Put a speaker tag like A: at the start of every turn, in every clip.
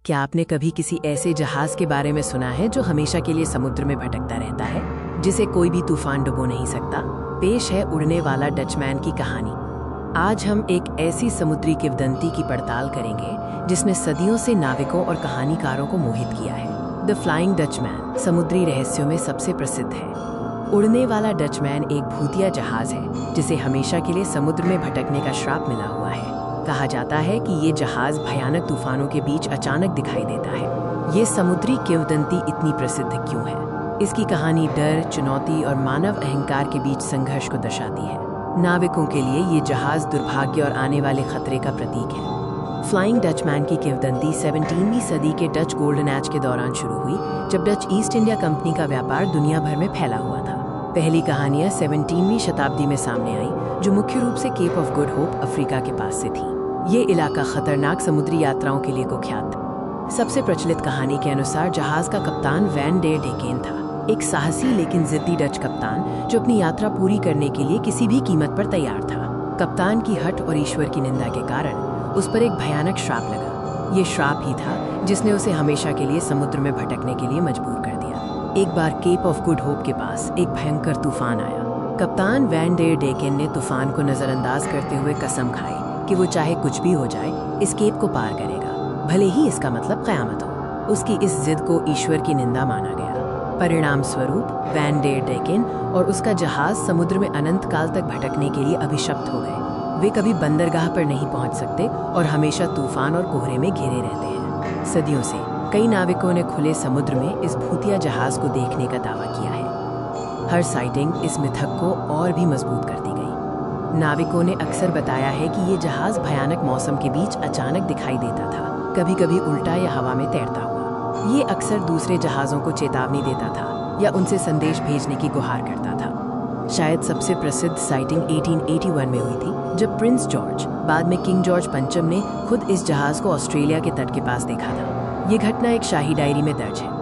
A: क्या आपने कभी किसी ऐसे जहाज के बारे में सुना है जो हमेशा के लिए समुद्र में भटकता रहता है, जिसे कोई भी तूफान डुबो नहीं सकता? पेश है उड़ने वाला डचमैन की कहानी। आज हम एक ऐसी समुद्री किंवदंती की पड़ताल करेंगे जिसने सदियों से नाविकों और कहानीकारों को मोहित किया है। द फ्लाइंग डचमैन समुद्री रहस्यों में सबसे प्रसिद्ध है। उड़ने वाला डचमैन एक भूतिया जहाज है जिसे हमेशा के लिए समुद्र में भटकने का श्राप मिला हुआ है। कहा जाता है कि ये जहाज भयानक तूफानों के बीच अचानक दिखाई देता है। ये समुद्री किंवदंती इतनी प्रसिद्ध क्यों है? इसकी कहानी डर, चुनौती और मानव अहंकार के बीच संघर्ष को दर्शाती है। नाविकों के लिए ये जहाज दुर्भाग्य और आने वाले खतरे का प्रतीक है। फ्लाइंग डचमैन की किंवदंती 17वीं सदी के डच गोल्डन एज के दौरान शुरू हुई, जब डच ईस्ट इंडिया कंपनी का व्यापार दुनिया भर में फैला हुआ था। पहली कहानियां 17वीं शताब्दी में सामने आई, जो मुख्य रूप से Cape of Good Hope Africa के पास से थी। ये इलाका खतरनाक समुद्री यात्राओं के लिए कुख्यात था। सबसे प्रचलित कहानी के अनुसार जहाज का कप्तान वैन डेर डेकेन था, एक साहसी लेकिन जिद्दी डच कप्तान जो अपनी यात्रा पूरी करने के लिए किसी भी कीमत पर तैयार था। कप्तान की हठ और ईश्वर की निंदा के कारण उस पर एक भयानक श्राप लगा। ये श्राप ही था जिसने उसे हमेशा के लिए समुद्र में भटकने के लिए मजबूर कर दिया। एक बार केप ऑफ गुड होप के पास एक भयंकर तूफान आया। कप्तान वैन डेर डेकेन ने तूफान को नजरअंदाज करते हुए कसम खाई कि वो चाहे कुछ भी हो जाए इस केप को पार करेगा, भले ही इसका मतलब कयामत हो। उसकी इस जिद को ईश्वर की निंदा माना गया। परिणाम स्वरूप वैन डेर डेकेन और उसका जहाज समुद्र में अनंत काल तक भटकने के लिए अभिशप्त हो गए। वे कभी बंदरगाह पर नहीं पहुंच सकते और हमेशा तूफान और कोहरे में घिरे रहते हैं। सदियों से कई नाविकों ने खुले समुद्र में इस भूतिया जहाज को देखने का दावा किया है। हर साइटिंग इस मिथक को और भी मजबूत करती गई। नाविकों ने अक्सर बताया है कि ये जहाज भयानक मौसम के बीच अचानक दिखाई देता था, कभी कभी उल्टा या हवा में तैरता हुआ। ये अक्सर दूसरे जहाज़ों को चेतावनी देता था या उनसे संदेश भेजने की गुहार करता था। शायद सबसे प्रसिद्ध साइटिंग 1881 में हुई थी, जब प्रिंस जॉर्ज, बाद में किंग जॉर्ज पंचम ने खुद इस जहाज को ऑस्ट्रेलिया के तट के पास देखा था। ये घटना एक शाही डायरी में दर्ज है।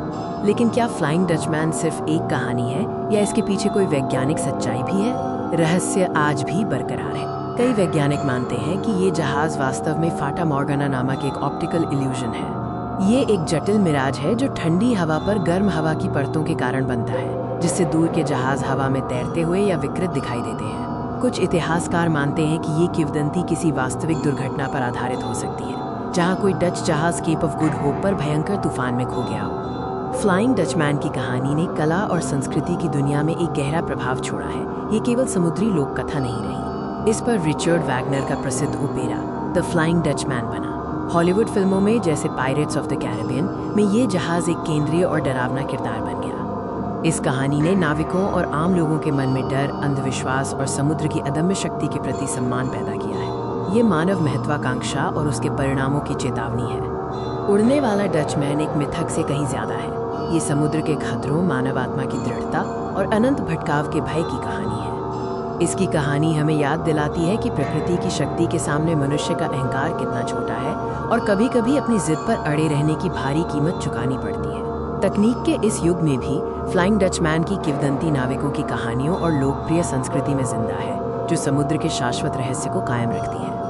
A: लेकिन क्या फ्लाइंग डचमैन सिर्फ एक कहानी है या इसके पीछे कोई वैज्ञानिक सच्चाई भी है? रहस्य आज भी बरकरार है। कई वैज्ञानिक मानते हैं कि ये जहाज वास्तव में फाटा मॉर्गाना नामक एक ऑप्टिकल इल्यूजन है। ये एक जटिल मिराज है जो ठंडी हवा पर गर्म हवा की परतों के कारण बनता है, जिससे दूर के जहाज हवा में तैरते हुए या विकृत दिखाई देते हैं। कुछ इतिहासकार मानते हैं कि ये किंवदंती किसी वास्तविक दुर्घटना पर आधारित हो सकती है, जहाँ कोई डच जहाज केप ऑफ गुड होप पर भयंकर तूफान में खो गया हो। फ्लाइंग डचमैन की कहानी ने कला और संस्कृति की दुनिया में एक गहरा प्रभाव छोड़ा है। ये केवल समुद्री लोक कथा नहीं रही। इस पर रिचर्ड वैगनर का प्रसिद्ध ओपेरा द फ्लाइंग डचमैन बना। हॉलीवुड फिल्मों में जैसे पायरेट्स ऑफ द कैरिबियन में ये जहाज एक केंद्रीय और डरावना किरदार बन गया। इस कहानी ने नाविकों और आम लोगों के मन में डर, अंधविश्वास और समुद्र की अदम्य शक्ति के प्रति सम्मान पैदा किया है। ये मानव महत्वाकांक्षा और उसके परिणामों की चेतावनी है। उड़ने वाला डचमैन एक मिथक से कहीं ज्यादा है। ये समुद्र के खतरों, मानव आत्मा की दृढ़ता और अनंत भटकाव के भय की कहानी है। इसकी कहानी हमें याद दिलाती है कि प्रकृति की शक्ति के सामने मनुष्य का अहंकार कितना छोटा है और कभी कभी अपनी जिद पर अड़े रहने की भारी कीमत चुकानी पड़ती है। तकनीक के इस युग में भी फ्लाइंग डचमैन की किंवदंती नाविकों की कहानियों और लोकप्रिय संस्कृति में जिंदा है, जो समुद्र के शाश्वत रहस्य को कायम रखती है।